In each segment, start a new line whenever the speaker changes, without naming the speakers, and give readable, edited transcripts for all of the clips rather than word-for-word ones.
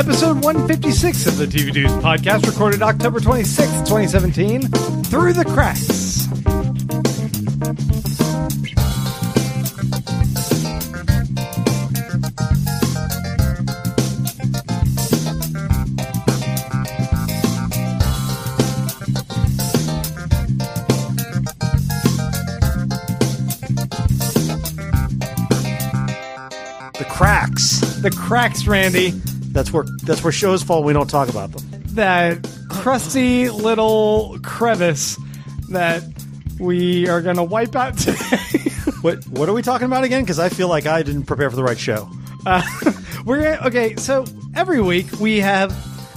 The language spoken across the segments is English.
Episode 156 of the TV Deuce podcast, recorded October 26th, 2017, Through the Cracks.
The cracks, Randy. That's where shows fall. We don't talk about them.
That crusty little crevice that we are going to wipe out today.
What are we talking about again? Because I feel like I didn't prepare for the right show.
Okay, so every week we have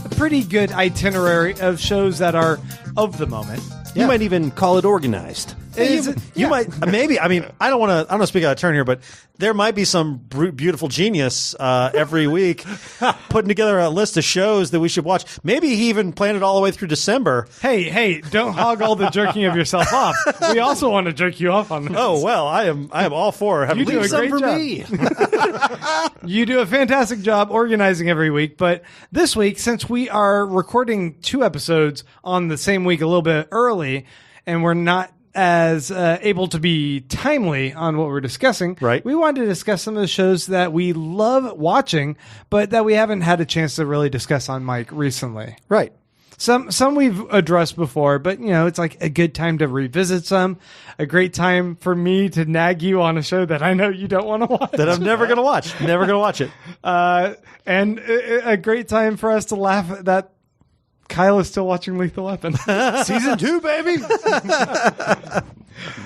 a pretty good itinerary of shows that are of the moment.
You might even call it organized.
You might, maybe. I mean, I don't want to speak out of turn here, but there might be some beautiful genius every week putting together a list of shows that we should watch. Maybe he even planned it all the way through December.
Hey, don't hog all the jerking of yourself off. We also want to jerk you off on this.
Oh, well, I am all for it.
You do a great job.
Me.
You do a fantastic job organizing every week, but this week, since we are recording 2 episodes on the same week a little bit early, and we're not as able to be timely on what we're discussing,
right?
We wanted to discuss some of the shows that we love watching, but that we haven't had a chance to really discuss on mic recently.
Right.
Some we've addressed before, but it's like a good time to revisit some. A great time for me to nag you on a show that I know you don't want to watch.
That I'm never going to watch. Never going to watch it.
And a great time for us to laugh at that Kyle is still watching Lethal Weapon.
Season 2, baby!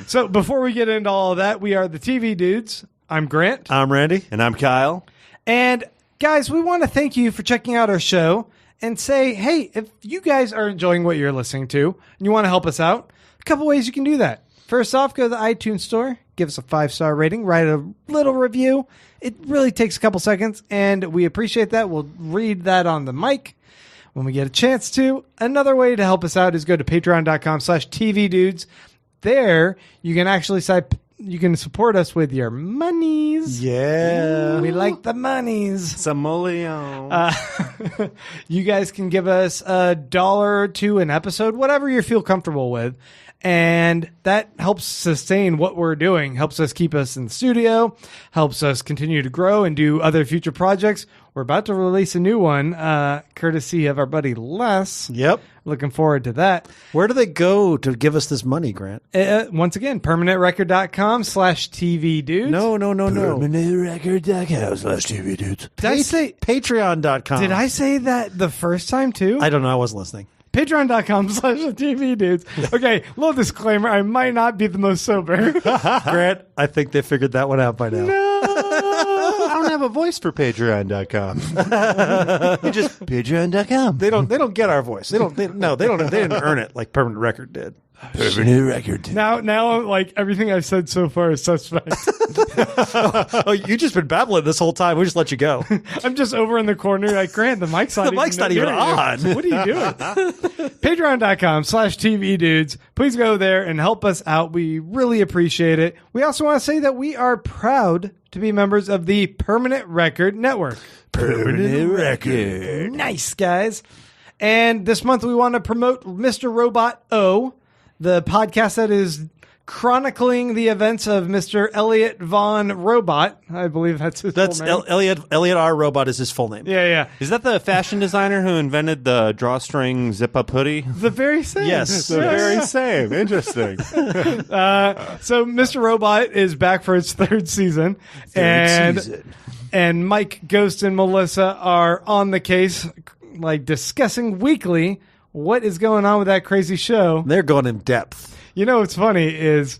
So before we get into all of that, we are the TV Dudes. I'm Grant.
I'm Randy.
And I'm Kyle.
And guys, we want to thank you for checking out our show and say, hey, if you guys are enjoying what you're listening to and you want to help us out, a couple ways you can do that. First off, go to the iTunes store, give us a 5-star rating, write a little review. It really takes a couple seconds, and we appreciate that. We'll read that on the mic when we get a chance to. Another way to help us out is go to patreon.com/tvdudes. There, you can actually support us with your monies.
Yeah.
We like the monies.
Samoleon.
You guys can give us $1 or $2 an episode, whatever you feel comfortable with. And that helps sustain what we're doing, helps us keep us in the studio, helps us continue to grow and do other future projects. We're about to release a new one, courtesy of our buddy Les.
Yep.
Looking forward to that.
Where do they go to give us this money, Grant?
Once again, permanentrecord.com/tvdudes.
No.
Permanentrecord.com/tvdudes.
Did I say
Patreon.com.
Did I say that the first time too?
I don't know. I wasn't listening.
Patreon.com/tvdudes. Okay, little disclaimer. I might not be the most sober.
Grant, I think they figured that one out by now.
No.
I don't have a voice for Patreon.com. You just Patreon.com.
They don't get our voice. They didn't earn it like Permanent Record did.
Permanent Record.
Now, like everything I've said so far is suspect.
Oh, you just been babbling this whole time. We just let you go.
I'm just over in the corner, like Grant. The mic's not.
The mic's not even on.
What are you doing? Patreon.com/tvdudes. Please go there and help us out. We really appreciate it. We also want to say that we are proud to be members of the Permanent Record Network.
Permanent Record.
Nice, guys. And this month we want to promote Mr. Robot O, the podcast that is chronicling the events of Mr. Elliot Von Robot. I believe that's his full name.
Elliot R. Robot is his full name.
Yeah.
Is that the fashion designer who invented the drawstring zip-up hoodie?
The very same.
Yes.
The very same. Interesting.
So Mr. Robot is back for its 3rd season. And Mike, Ghost, and Melissa are on the case, like discussing weekly what is going on with that crazy show.
They're going in depth.
You know what's funny is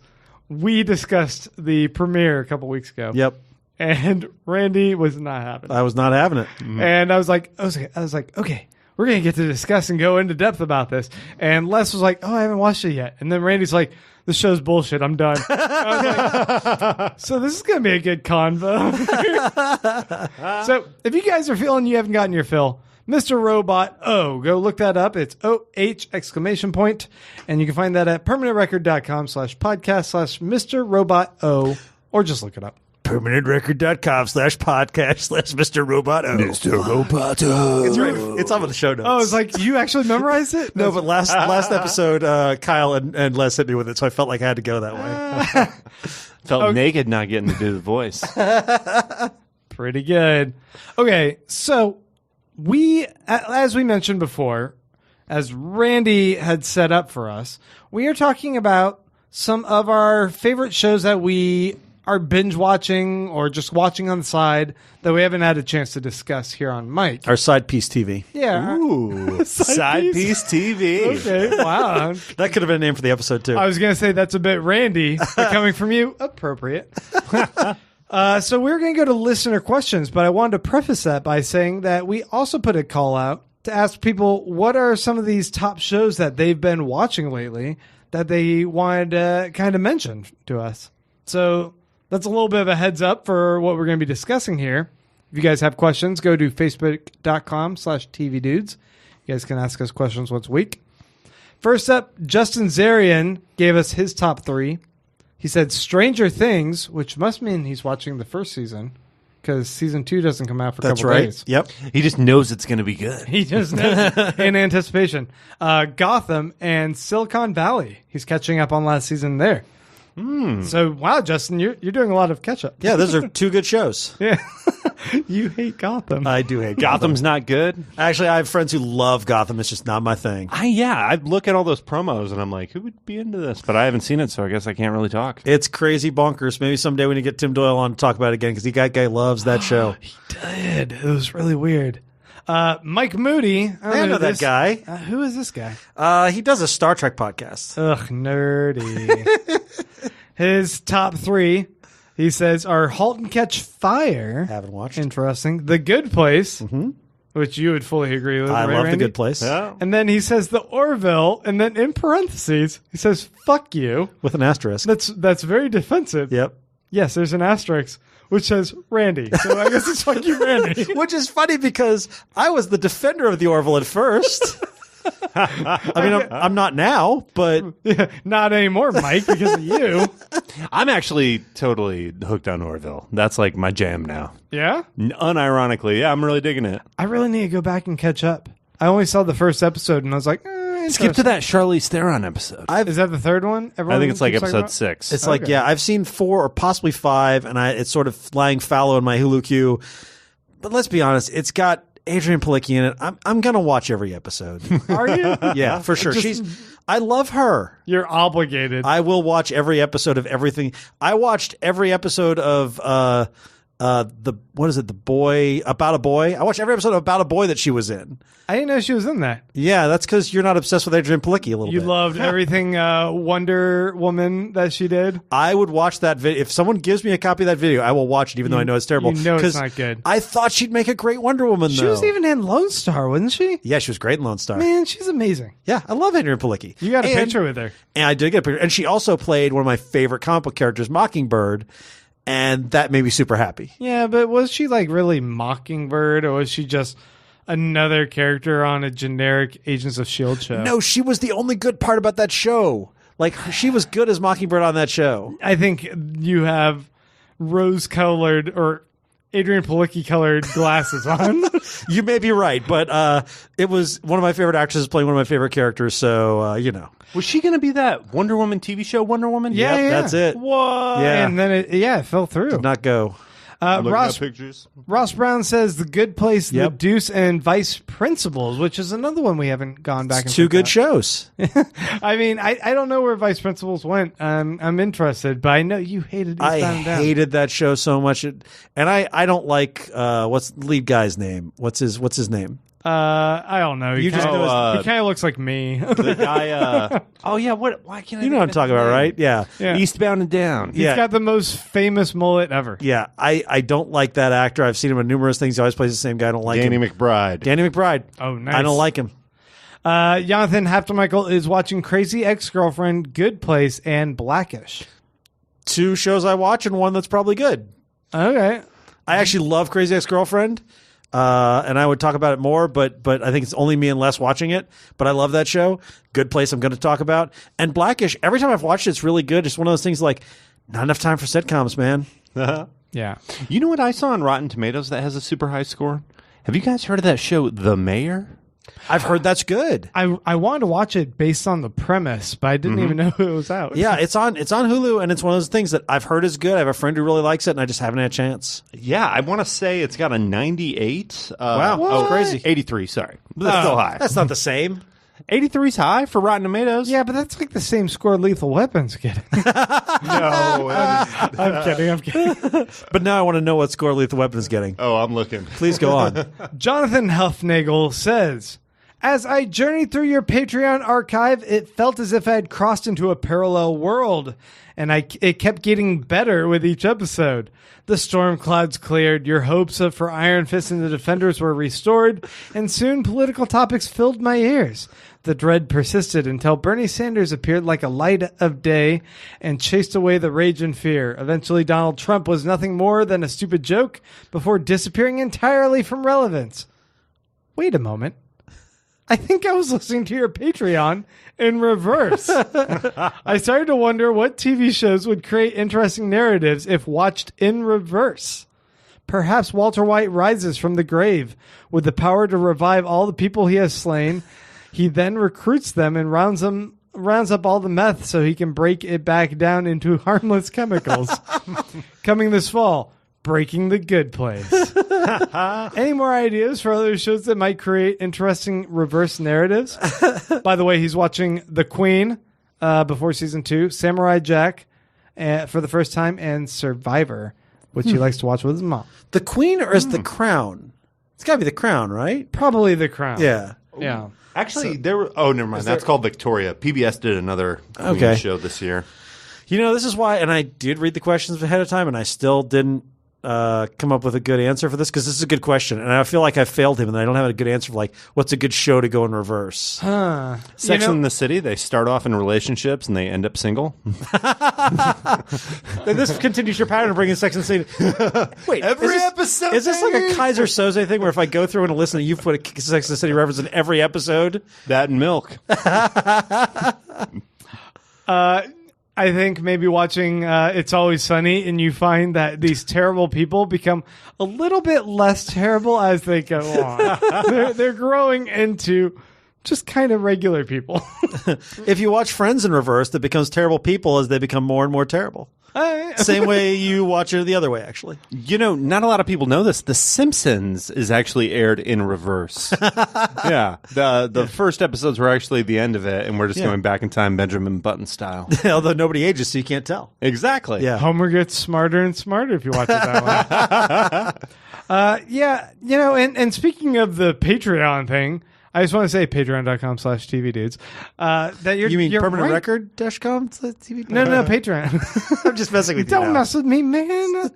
we discussed the premiere a couple weeks ago.
Yep.
And Randy was not having it.
I was not having it.
And I was like, okay, we're going to get to discuss and go into depth about this. And Les was like, oh, I haven't watched it yet. And then Randy's like, this show's bullshit. I'm done. I was like, so this is going to be a good convo. So if you guys are feeling you haven't gotten your fill, Mr. Robot O, go look that up. It's OH exclamation point. And you can find that at permanentrecord.com/podcast/Mr. Robot O, or just look it up.
permanentrecord.com/podcast/Mr. Roboto.
Mr. Roboto.
It's on with the show notes.
Oh, it's like you actually memorized it?
no, but last episode, Kyle and Les hit me with it, so I felt like I had to go that way.
Felt naked not getting to do the voice.
Pretty good. Okay, so as we mentioned before, as Randy had set up for us, we are talking about some of our favorite shows that we are binge watching or just watching on the side that we haven't had a chance to discuss here on Mike.
Our side piece TV.
Yeah.
Ooh, side piece TV.
Okay, wow.
That could have been a name for the episode, too.
I was going to say that's a bit Randy, but coming from you, appropriate. So we're going to go to listener questions, but I wanted to preface that by saying that we also put a call out to ask people what are some of these top shows that they've been watching lately that they wanted to kind of mention to us. So that's a little bit of a heads up for what we're going to be discussing here. If you guys have questions, go to facebook.com/tvdudes. You guys can ask us questions once a week. First up, Justin Zarian gave us his top 3. He said Stranger Things, which must mean he's watching the first season because season 2 doesn't come out for a couple days.
Yep.
He just knows it's going to be good.
He just knows in anticipation. Gotham and Silicon Valley. He's catching up on last season there. So, wow, Justin, you're doing a lot of catch up.
Yeah, those are 2 good shows.
Yeah. You hate Gotham.
I do hate
Gotham's not good.
Actually, I have friends who love Gotham. It's just not my thing.
I look at all those promos and I'm like, who would be into this? But I haven't seen it, so I guess I can't really talk.
It's crazy bonkers. Maybe someday we need to get Tim Doyle on to talk about it again because that guy loves that show.
He did. It was really weird. Mike Moody.
I know that guy.
Who is this guy?
He does a Star Trek podcast.
Ugh, nerdy. His top 3, he says, are Halt and Catch Fire.
Haven't watched.
Interesting. The Good Place, which you would fully agree with.
I
right,
love
Randy?
The Good Place.
Yeah.
And then he says The Orville, and then in parentheses, he says, fuck you.
With an asterisk.
That's very defensive.
Yep.
Yes, there's an asterisk, which says Randy. So I guess it's fuck you, Randy.
Which is funny because I was the defender of the Orville at first. I mean, I'm not now, but
Yeah, not anymore, Mike, because of you.
I'm actually totally hooked on Orville. That's like my jam now.
Yeah?
Unironically, yeah, I'm really digging it.
I really need to go back and catch up. I only saw the first episode, and I was like,
Skip to that Charlize Theron episode.
Is that the third one?
I think it's like
keeps talking
episode
about?
6.
it's like, yeah, I've seen 4 or possibly 5, and it's sort of lying fallow in my Hulu queue. But let's be honest, it's got Adrian Palicki in it. I'm going to watch every episode.
Are you?
Yeah, for sure. I love her.
You're obligated.
I will watch every episode of everything. I watched every episode of the boy about a boy. I watched every episode of About a Boy that she was in.
I didn't know she was in that.
Yeah, that's because you're not obsessed with Adrian Palicki a little
You
bit.
loved everything Wonder Woman that she did.
I would watch that video. If someone gives me a copy of that video, I will watch it, even though I know it's terrible.
You know it's
'Cause
not good.
I thought she'd make a great Wonder Woman,
She
though.
was even in Lone Star, wasn't she?
Yeah, she was great in Lone Star.
Man, she's amazing.
Yeah, I love Adrian Palicki.
You got a picture with her.
And I did get a picture. And she also played one of my favorite comic book characters, Mockingbird, and that made me super happy.
Yeah, but was she like really Mockingbird, or was she just another character on a generic Agents of S.H.I.E.L.D. show?
No, she was the only good part about that show. Like, she was good as Mockingbird on that show.
I think you have rose-colored or Adrian Palicki-colored glasses on.
You may be right, but it was one of my favorite actresses playing one of my favorite characters, so, you know.
Was she going to be that Wonder Woman TV show, Wonder Woman?
Yeah,
Yep,
yeah.
that's it.
What?
Yeah.
And then it fell through.
Did not go.
Pictures.
Ross Brown says The Good Place, The
Yep.
Deuce, and Vice Principals, which is another one we haven't gone back and
2
checked
good
out.
shows.
I mean, I don't know where Vice Principals went. I'm interested, but I know you hated Eastbound
I
and Down.
hated that show so much. And I don't like, what's the lead guy's name? What's his name?
I don't know.
You just know
he kind of looks like me.
The guy, oh yeah, why can't I
You know what I'm talking about, right? Yeah.
Yeah.
Eastbound and Down.
He's
Yeah.
got the most famous mullet ever.
Yeah, I don't like that actor. I've seen him in numerous things. He always plays the same guy. I don't like
Danny
him.
McBride.
Danny McBride.
Oh, nice.
I don't like him.
Jonathan Haftermichael is watching Crazy Ex-Girlfriend, Good Place, and Blackish.
2 shows I watch and one that's probably good.
Okay.
I actually love Crazy Ex-Girlfriend, and I would talk about it more, but I think it's only me and Les watching it. But I love that show. Good Place I'm going to talk about. And Blackish, every time I've watched it, it's really good. It's one of those things like, not enough time for sitcoms, man.
Yeah.
You know what I saw on Rotten Tomatoes that has a super high score? Have you guys heard of that show, The Mayor?
I've heard that's good.
I wanted to watch it based on the premise, but I didn't even know it was out.
Yeah, it's on Hulu, and it's one of those things that I've heard is good. I have a friend who really likes it, and I just haven't had a chance.
Yeah, I want to say it's got a 98.
Wow, that's crazy.
83, sorry. But that's still high.
That's not the same.
83's high for Rotten Tomatoes.
Yeah, but that's like the same score Lethal Weapon's getting.
No.
I'm kidding.
But now I want to know what score Lethal Weapon is getting.
Oh, I'm looking.
Please go on.
Jonathan Huffnagel says, as I journeyed through your Patreon archive, it felt as if I had crossed into a parallel world, and it kept getting better with each episode. The storm clouds cleared, your hopes for Iron Fist and the Defenders were restored, and soon political topics filled my ears. The dread persisted until Bernie Sanders appeared like a light of day and chased away the rage and fear. Eventually, Donald Trump was nothing more than a stupid joke before disappearing entirely from relevance. Wait a moment. I think I was listening to your Patreon in reverse. I started to wonder what TV shows would create interesting narratives if watched in reverse. Perhaps Walter White rises from the grave with the power to revive all the people he has slain. He then recruits them and rounds up all the meth so he can break it back down into harmless chemicals. Coming this fall, Breaking the Good Place. Any more ideas for other shows that might create interesting reverse narratives? By the way, he's watching The Queen before season 2, Samurai Jack for the first time, and Survivor, which he likes to watch with his mom.
The Queen or is The Crown? It's got to be The Crown, right?
Probably The Crown.
Yeah.
Yeah.
Actually, there were. Oh, never mind. That's called Victoria. PBS did another Queen show this year.
You know, this is why, and I did read the questions ahead of time, and I still didn't come up with a good answer for this, because this is a good question, and I feel like I failed him, and I don't have a good answer for, like, what's a good show to go in reverse?
Sex in the City, they start off in relationships and they end up single.
And this continues your pattern of bringing Sex in the City. Wait,
Episode.
is this like a Kaiser Soze thing where if I go through and listen, you've put a Sex in the City reference in every episode?
That and milk.
I think maybe watching It's Always Sunny, and you find that these terrible people become a little bit less terrible as they go on. They're growing into just kind of regular people.
If you watch Friends in reverse, that becomes terrible people as they become more and more terrible. Same way you watch it the other way, actually.
You know, not a lot of people know this. The Simpsons is actually aired in reverse. Yeah. The first episodes were actually the end of it, and we're just going back in time Benjamin Button style.
Although nobody ages, so you can't tell.
Exactly.
Yeah.
Homer gets smarter and smarter if you watch it that way. Yeah, you know, and speaking of the Patreon thing, I just want to say patreon.com/TV dudes. That
You mean
you're
permanent
right.
record.com? TV?
No, Patreon.
I'm just messing with you.
Don't mess with me, man.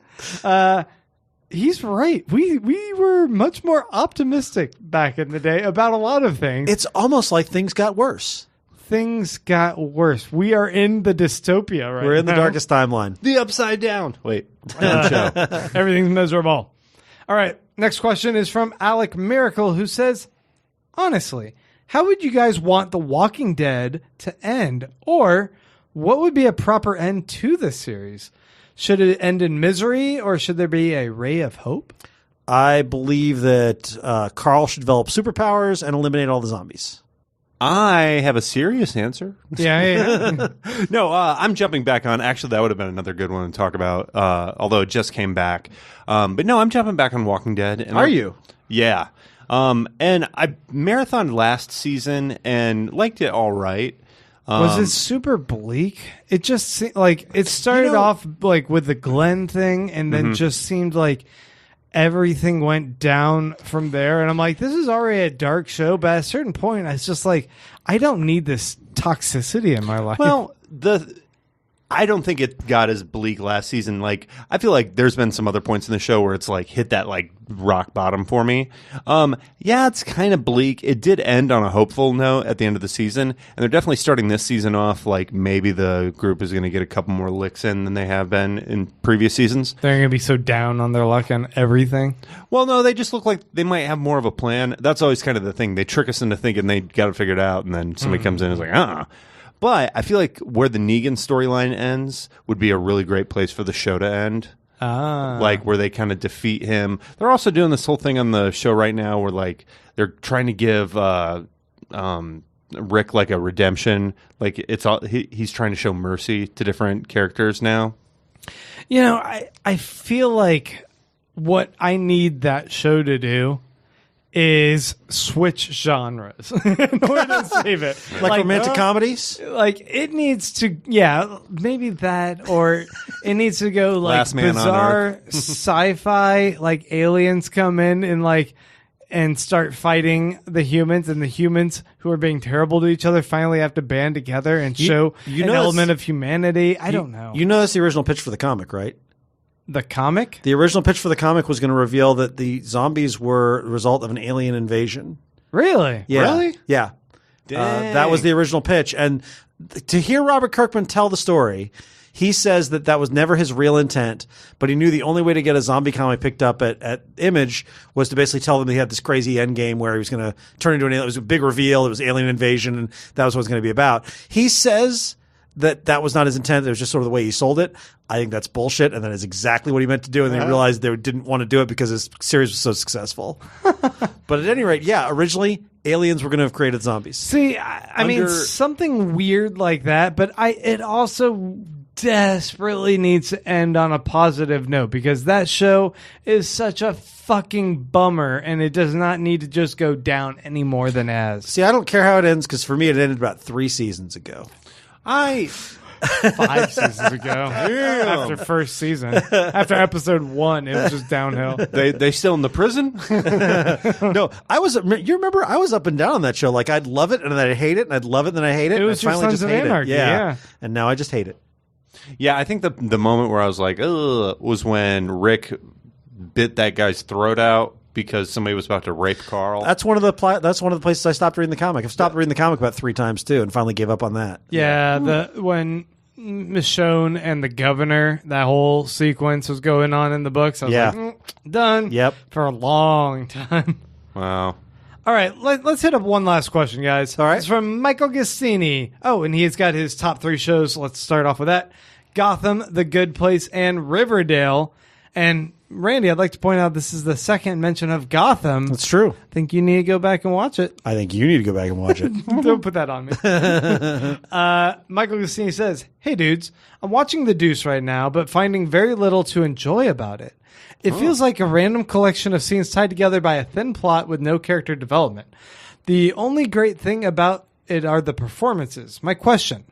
He's right. We were much more optimistic back in the day about a lot of things.
It's almost like things got worse.
Things got worse. We are in the dystopia right now.
We're in the darkest timeline.
The Upside Down. Wait. Show.
Everything's miserable. All right. Next question is from Alec Miracle, who says, honestly, how would you guys want The Walking Dead to end? Or what would be a proper end to this series? Should it end in misery, or should there be a ray of hope?
I believe that Carl should develop superpowers and eliminate all the zombies.
I have a serious answer.
Yeah.
No, I'm jumping back on. Actually, that would have been another good one to talk about, although it just came back. But no, I'm jumping back on Walking Dead. And
Are you?
Yeah. And I marathoned last season and liked it all right.
Was it super bleak? It just seemed like it started off like with the Glenn thing, and then just seemed like everything went down from there. And I'm like, this is already a dark show, but at a certain point, it's just like, I don't need this toxicity in my life.
Well, I don't think it got as bleak last season. Like, I feel like there's been some other points in the show where it's like hit that like rock bottom for me. Yeah, it's kind of bleak. It did end on a hopeful note at the end of the season, and they're definitely starting this season off like maybe the group is going to get a couple more licks in than they have been in previous seasons.
They're going to be so down on their luck on everything.
Well, no, they just look like they might have more of a plan. That's always kind of the thing. They trick us into thinking they got it figured out, and then somebody comes in and is like, But I feel like where the Negan storyline ends would be a really great place for the show to end. like where they kind of defeat him. They're also doing this whole thing on the show right now where like they're trying to give Rick like a redemption. Like it's all he's trying to show mercy to different characters now.
You know, I feel like what I need that show to do is switch genres in order to save it.
Like romantic comedies?
Like it needs to, maybe that, or it needs to go like
Last Man on
bizarre sci-fi, like aliens come in and like and start fighting the humans, and the humans who are being terrible to each other finally have to band together and show an element of humanity. I don't know.
You know that's the original pitch for the comic, right?
The comic?
The original pitch for the comic was going to reveal that the zombies were the result of an alien invasion.
Really?
Yeah.
Really?
Yeah. That was the original pitch. And to hear Robert Kirkman tell the story, he says that was never his real intent, but he knew the only way to get a zombie comic picked up at Image was to basically tell them he had this crazy end game where he was going to turn into an alien. It was a big reveal. It was alien invasion, and that was what it was going to be about. He says that was not his intent. It was just sort of the way he sold it. I think that's bullshit, and that is exactly what he meant to do, and they realized they didn't want to do it because his series was so successful. But at any rate, originally, aliens were going to have created zombies.
See, I mean, something weird like that, but it also desperately needs to end on a positive note, because that show is such a fucking bummer, and it does not need to just go down any more than it has.
See, I don't care how it ends, because for me, it ended about 3 seasons ago.
5 seasons ago. After first season. After episode 1, it was just downhill.
They still in the prison?
No, you remember I was up and down on that show. Like I'd love it and then I'd hate it, and I'd love it and then I hate it.
It was
and I
your
finally
Sons
just
of
hate
Anarchy,
it.
yeah.
And now I just hate it.
Yeah, I think the moment where I was like, ugh, was when Rick bit that guy's throat out because somebody was about to rape Carl.
That's one of the places I stopped reading the comic. I've stopped reading the comic about 3 times too, and finally gave up on that.
Yeah, when Michonne and the governor, that whole sequence was going on in the books. I was like, done.
Yep.
For a long time.
Wow.
All right, let's hit up one last question, guys.
All right.
It's from Michael Gastini. Oh, and he's got his top 3 shows. Let's start off with that. Gotham, The Good Place, and Riverdale. And Randy, I'd like to point out this is the second mention of Gotham.
That's true.
I think you need to go back and watch it.
I think you need to go back and watch it.
Don't put that on me. Michael Gustini says, "Hey dudes, I'm watching The Deuce right now, but finding very little to enjoy about it. It feels like a random collection of scenes tied together by a thin plot with no character development. The only great thing about it are the performances. My question."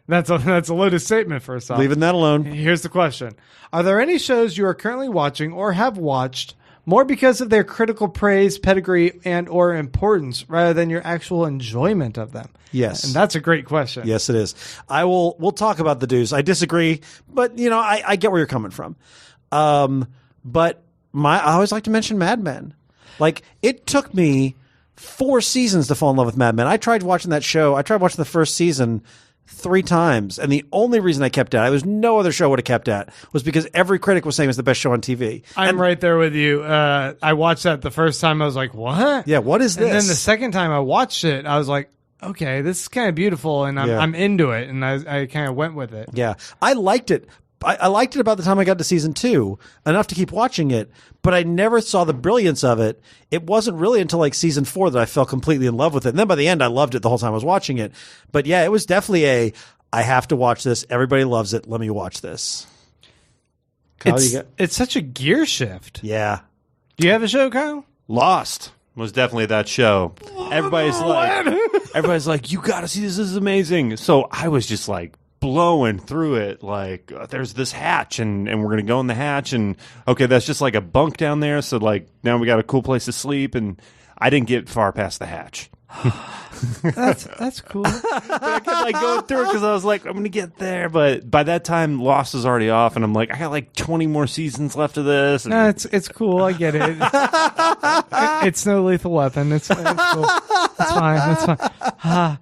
That's a loaded statement, first off.
Leaving that alone.
Here's the question. Are there any shows you are currently watching or have watched more because of their critical praise, pedigree, and or importance rather than your actual enjoyment of them?
Yes.
And that's a great question.
Yes, it is. We'll talk about The Deuce. I disagree, but I get where you're coming from. But I always like to mention Mad Men. Like, it took me 4 seasons to fall in love with Mad Men. I tried watching that show. I tried watching the first season 3 times, and the only reason I kept at it, there's no other show I would have kept at, was because every critic was saying it's the best show on TV.
I'm right there with you. I watched that the first time. I was like, what?
Yeah, what is this?
And then the second time I watched it, I was like, okay, this is kind of beautiful, and I'm into it, and I kind of went with it.
Yeah, I liked it. I liked it about the time I got to season 2, enough to keep watching it, but I never saw the brilliance of it. It wasn't really until like season 4 that I fell completely in love with it. And then by the end, I loved it the whole time I was watching it. But yeah, it was definitely I have to watch this. Everybody loves it. Let me watch this. Kyle,
It's such a gear shift.
Yeah.
Do you have a show, Kyle?
Lost was definitely that show. Everybody's like, you got to see this. This is amazing. So I was just like blowing through it. Like, there's this hatch, and we're going to go in the hatch, and okay, that's just like a bunk down there. So like now we got a cool place to sleep, and I didn't get far past the hatch.
That's cool.
But I kept like going through it because I was like, I'm gonna get there. But by that time, Lost is already off, and I'm like, I got like 20 more seasons left of this. And
No, it's cool. I get it. It's no Lethal Weapon. It's cool. It's fine.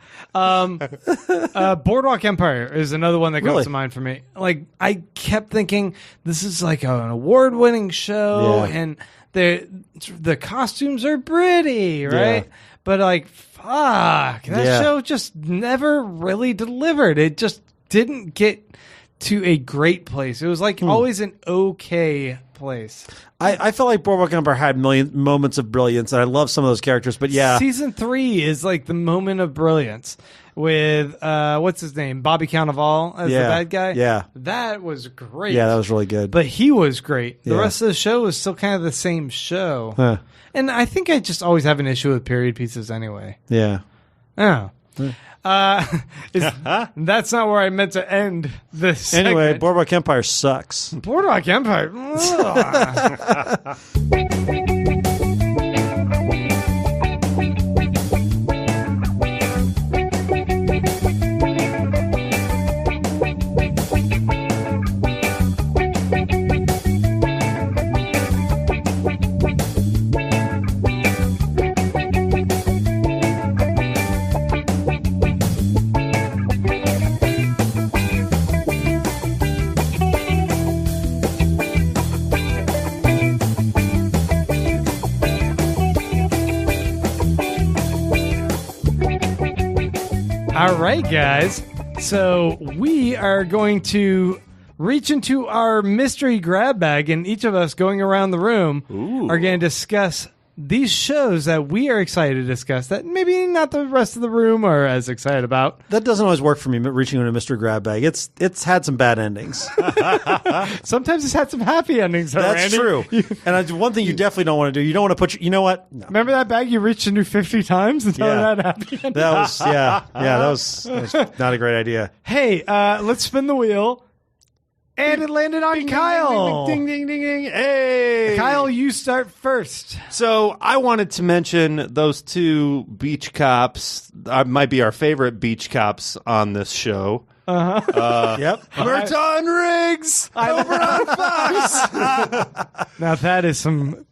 Boardwalk Empire is another one that comes
Really?
to mind for me. Like, I kept thinking this is like an award-winning show, and the costumes are pretty, right?
Yeah.
But like, fuck, that show just never really delivered. It just didn't get to a great place. It was like always an okay place.
I felt like Boardwalk Empire had million moments of brilliance, and I love some of those characters. But yeah,
Season 3 is like the moment of brilliance with what's his name, Bobby Cannavale as the bad guy.
Yeah,
that was great.
yeah, that was really good.
But he was great. The
Yeah.
rest of the show was still kind of the same show.
Huh.
And I think I just always have an issue with period pieces anyway.
Yeah.
Oh. That's not where I meant to end this
Anyway,
segment.
Boardwalk Empire sucks.
Boardwalk Empire. Ugh. All right, guys. So we are going to reach into our mystery grab bag, and each of us going around the room are going to discuss these shows that we are excited to discuss that maybe not the rest of the room are as excited about.
That doesn't always work for me, reaching into a mystery grab bag. It's had some bad endings.
Sometimes it's had some happy endings. Though,
That's
Randy.
true. And one thing you definitely don't want to do, you don't want to put, you know what? No.
Remember that bag you reached into 50 times until
Yeah.
it had happy ending?
That was, that was not a great idea.
Hey, let's spin the wheel. And it landed on Kyle.
Ding, ding, ding, ding. Hey.
Kyle, you start first.
So I wanted to mention those two beach cops. Might be our favorite beach cops on this show.
Yep.
Merton Riggs over on Fox.
Now that is some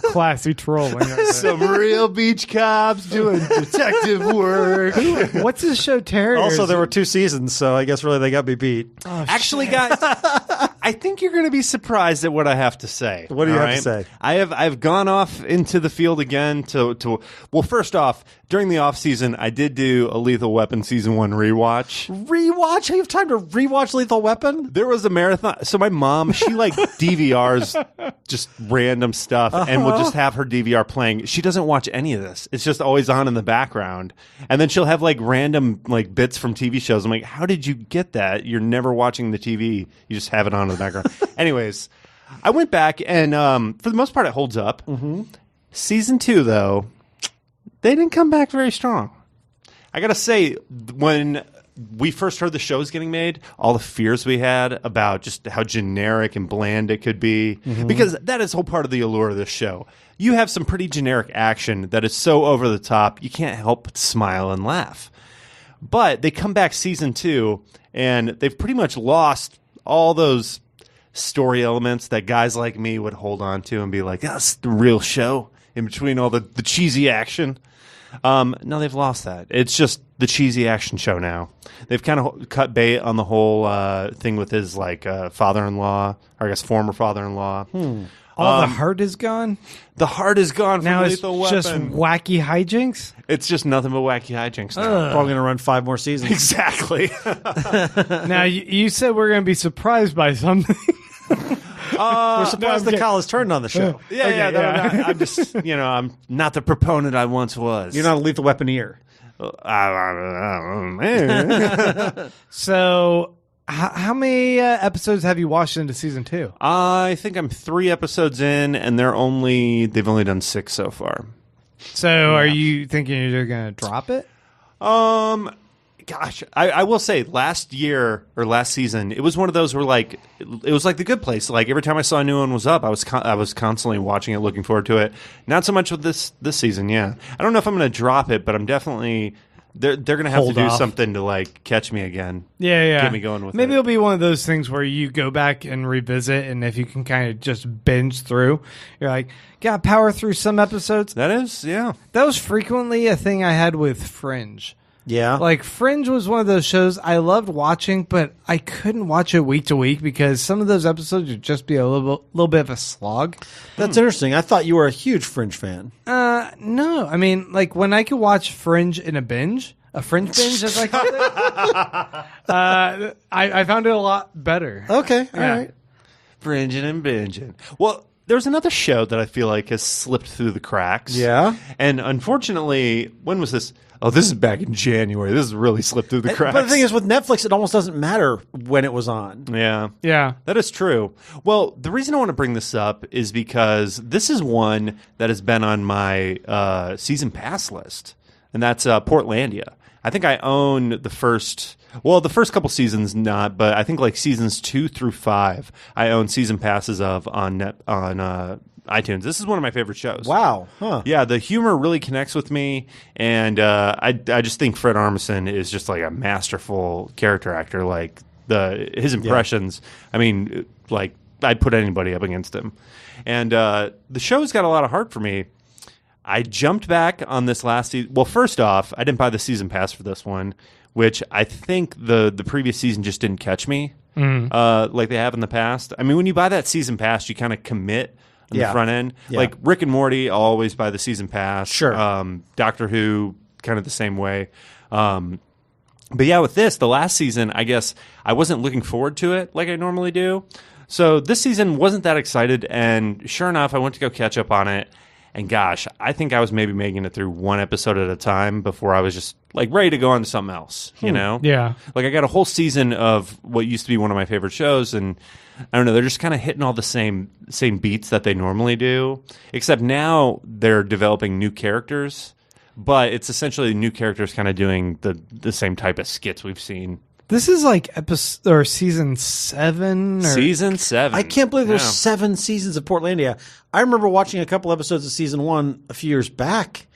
classy trolling. Right there.
Some real beach cops doing detective work.
What's this show, Terry?
Also, there were 2 seasons, so I guess really they got me beat.
Actually, guys, I think you're going to be surprised at what I have to say.
What do you
all
have to say?
I've gone off into the field again to well, first off, during the off season, I did do a Lethal Weapon season 1 rewatch.
Rewatch? You have time to rewatch Lethal Weapon?
There was a marathon. So my mom, she like DVRs just random stuff and will just have her DVR playing. She doesn't watch any of this. It's just always on in the background. And then she'll have like random like bits from TV shows. I'm like, how did you get that? You're never watching the TV. You just have it on in the background. Anyways, I went back and for the most part it holds up. Mm-hmm. Season 2 though, they didn't come back very strong. I gotta say, when we first heard the show was getting made, all the fears we had about just how generic and bland it could be, because that is whole part of the allure of this show. You have some pretty generic action that is so over the top, you can't help but smile and laugh. But they come back season 2, and they've pretty much lost all those story elements that guys like me would hold on to and be like, that's the real show in between all the cheesy action. No, they've lost that. It's just the cheesy action show now. They've kind of cut bait on the whole thing with his like father-in-law, or I guess former father-in-law.
All the heart is gone.
The heart is gone from
Now it's
Lethal
just
Weapon.
wacky hijinks.
It's just nothing but wacky hijinks now.
Probably going to run 5 more seasons.
Exactly.
Now you said we're going to be surprised by something.
We're surprised that Kyle has turned on the show.
I'm just, I'm not the proponent I once was.
You're not a Lethal Weaponeer.
So, how many episodes have you watched into season 2?
I think I'm 3 episodes in, and they've only done 6 so far.
So, are you thinking you're going to drop it?
Gosh, I will say last year or last season, it was one of those where like it was like The Good Place. Like every time I saw a new one was up, I was constantly watching it, looking forward to it. Not so much with this season. Yeah, I don't know if I'm going to drop it, but I'm definitely they're going to have
Hold
to do
off.
something to like catch me again.
Yeah.
Get me going with
Maybe
it.
it'll be one of those things where you go back and revisit, and if you can kind of just binge through, you're like, gotta power through some episodes.
That is, yeah.
That was frequently a thing I had with Fringe.
Yeah.
Like, Fringe was one of those shows I loved watching, but I couldn't watch it week to week because some of those episodes would just be a little bit of a slog.
That's interesting. I thought you were a huge Fringe fan.
No. I mean, like, when I could watch Fringe in a binge, a fringe binge, as I called it. I found it a lot better.
Okay, all
Yeah.
right.
Fringing and binging. Well, there's another show that I feel like has slipped through the cracks.
Yeah.
And unfortunately, when was this? Oh, this is back in January. This has really slipped through the cracks.
But the thing is, with Netflix, it almost doesn't matter when it was on.
yeah.
Yeah.
That is true. Well, the reason I want to bring this up is because this is one that has been on my season pass list, and that's Portlandia. I think I own the first couple seasons not, but I think like seasons 2 through 5 I own season passes of on iTunes. This is one of my favorite shows.
Wow. Huh.
Yeah, the humor really connects with me, and I just think Fred Armisen is just like a masterful character actor. Like his impressions, I mean, like I'd put anybody up against him. And the show's got a lot of heart for me. I jumped back on this last season. Well, first off, I didn't buy the season pass for this one, which I think the previous season just didn't catch me like they have in the past. I mean, when you buy that season pass, you kind of commit on the front end.
Yeah.
Like Rick and Morty, I'll always buy the season pass.
Sure.
Doctor Who, kind of the same way. But yeah, with this, the last season, I guess I wasn't looking forward to it like I normally do. So this season wasn't that excited, and sure enough, I went to go catch up on it. And gosh, I think I was maybe making it through one episode at a time before I was just like ready to go on to something else, you know?
Yeah.
Like I got a whole season of what used to be one of my favorite shows, and I don't know, they're just kind of hitting all the same beats that they normally do, except now they're developing new characters, but it's essentially new characters kind of doing the same type of skits we've seen.
This is like episode or season 7. Or,
Season 7.
I can't believe there's
Yeah.
7 seasons of Portlandia. I remember watching a couple episodes of season 1 a few years back,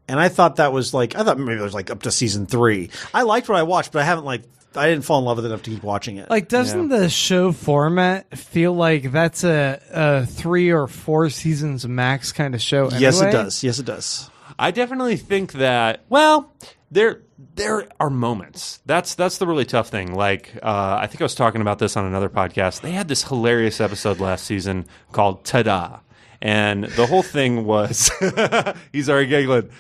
and I thought maybe it was like up to season 3. I liked what I watched, but I didn't fall in love with it enough to keep watching it.
Like, doesn't the show format feel like that's a 3 or 4 seasons max kind of show anyway?
Yes, it does. Yes, it does.
I definitely think that, well, there are moments. That's the really tough thing. Like, I think I was talking about this on another podcast. They had this hilarious episode last season called Ta-Da. And the whole thing was, he's already giggling.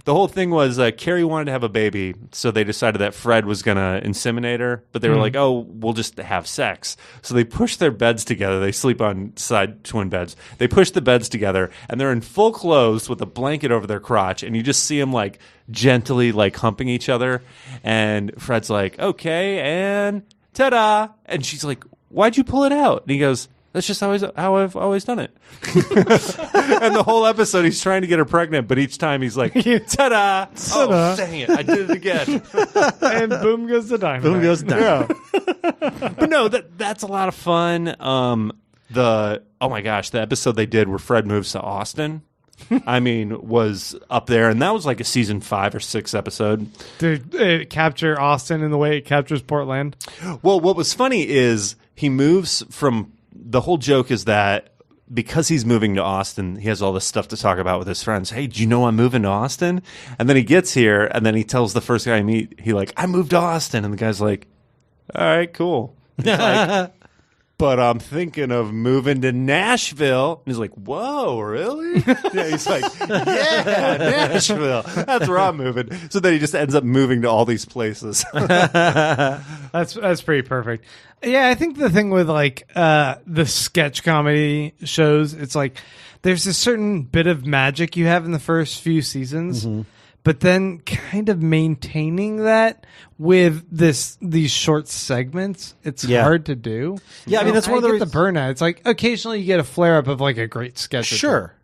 The whole thing was Carrie wanted to have a baby, so they decided that Fred was going to inseminate her. But they were like, oh, we'll just have sex. So they push their beds together. They sleep on side twin beds. They push the beds together, and they're in full clothes with a blanket over their crotch. And you just see them like gently like humping each other. And Fred's like, okay, and ta-da. And she's like, why'd you pull it out? And he goes, that's just how I've always done it. And the whole episode, he's trying to get her pregnant, but each time he's like, ta-da! Oh, dang it, I did it again.
And boom goes the dynamite.
Boom goes down.
But no, that's a lot of fun. Oh my gosh, the episode they did where Fred moves to Austin, I mean, was up there, and that was like a season 5 or 6 episode.
Did it capture Austin in the way it captures Portland?
Well, what was funny is he moves from. The whole joke is that because he's moving to Austin, he has all this stuff to talk about with his friends. Hey, do you know I'm moving to Austin? And then he gets here, and then he tells the first guy I meet, I moved to Austin. And the guy's like, all right, cool. He's like, but I'm thinking of moving to Nashville. And he's like, whoa, really? Yeah, he's like, yeah, Nashville. That's where I'm moving. So then he just ends up moving to all these places.
That's pretty perfect. Yeah, I think the thing with like the sketch comedy shows, it's like there's a certain bit of magic you have in the first few seasons, but then kind of maintaining that with these short segments, it's hard to do.
Yeah, I mean, that's one of the
the burnout. It's like occasionally you get a flare up of like a great sketch. or
Sure.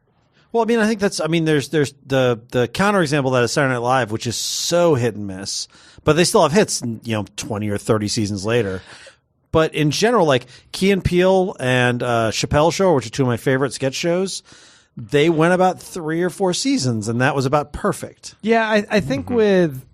Well, I mean, I think there's the counterexample that is Saturday Night Live, which is so hit and miss, but they still have hits, 20 or 30 seasons later. But in general, like Key and Peele and Chappelle Show, which are 2 of my favorite sketch shows, they went about 3 or 4 seasons, and that was about perfect.
Yeah, I think with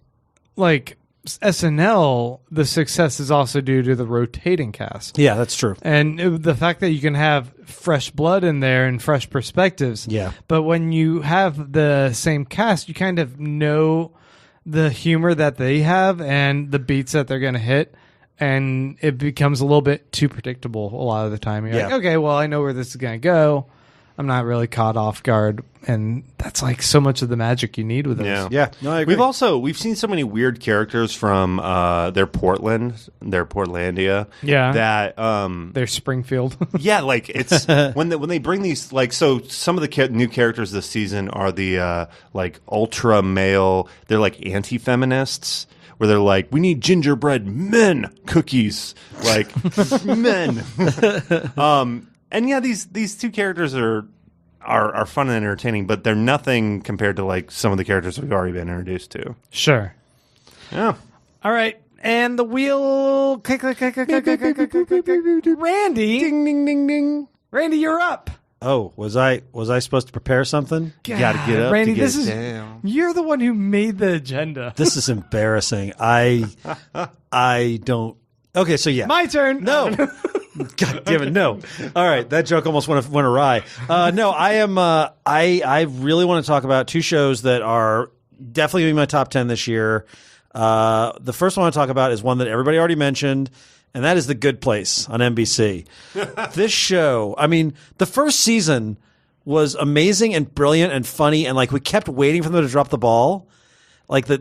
like SNL, the success is also due to the rotating cast.
Yeah, that's true.
And the fact that you can have fresh blood in there and fresh perspectives.
Yeah.
But when you have the same cast, you kind of know the humor that they have and the beats that they're going to hit. And it becomes a little bit too predictable a lot of the time. You're like, okay, well, I know where this is going to go. I'm not really caught off guard, and that's like so much of the magic you need with those.
Yeah.
Yeah, no, I agree.
We've seen so many weird characters from their Portlandia.
Yeah.
That
They're Springfield.
yeah, like it's when they bring these, like, so some of the new characters this season are the like ultra male. They're like anti-feminists. Where they're like, we need gingerbread men cookies, like men. And yeah, these two characters are fun and entertaining, but they're nothing compared to like some of the characters we've already been introduced to.
Sure.
Yeah.
All right. And the wheel. Click, click, click, click, click, click, click, click, click, click, click. Randy.
Ding ding ding ding.
Randy, you're up.
Oh, was I supposed to prepare something?
You got to get up.
Randy,
to get
this is
down.
you're the one who made the agenda.
This is embarrassing. I don't. Okay, so yeah.
My turn.
No. God damn it, no. All right, that joke almost went awry. No, I am. I really want to talk about two shows that are definitely in my top 10 this year. The first one I want to talk about is one that everybody already mentioned, and that is The Good Place on NBC. This show, I mean, the first season was amazing and brilliant and funny, and like we kept waiting for them to drop the ball, like they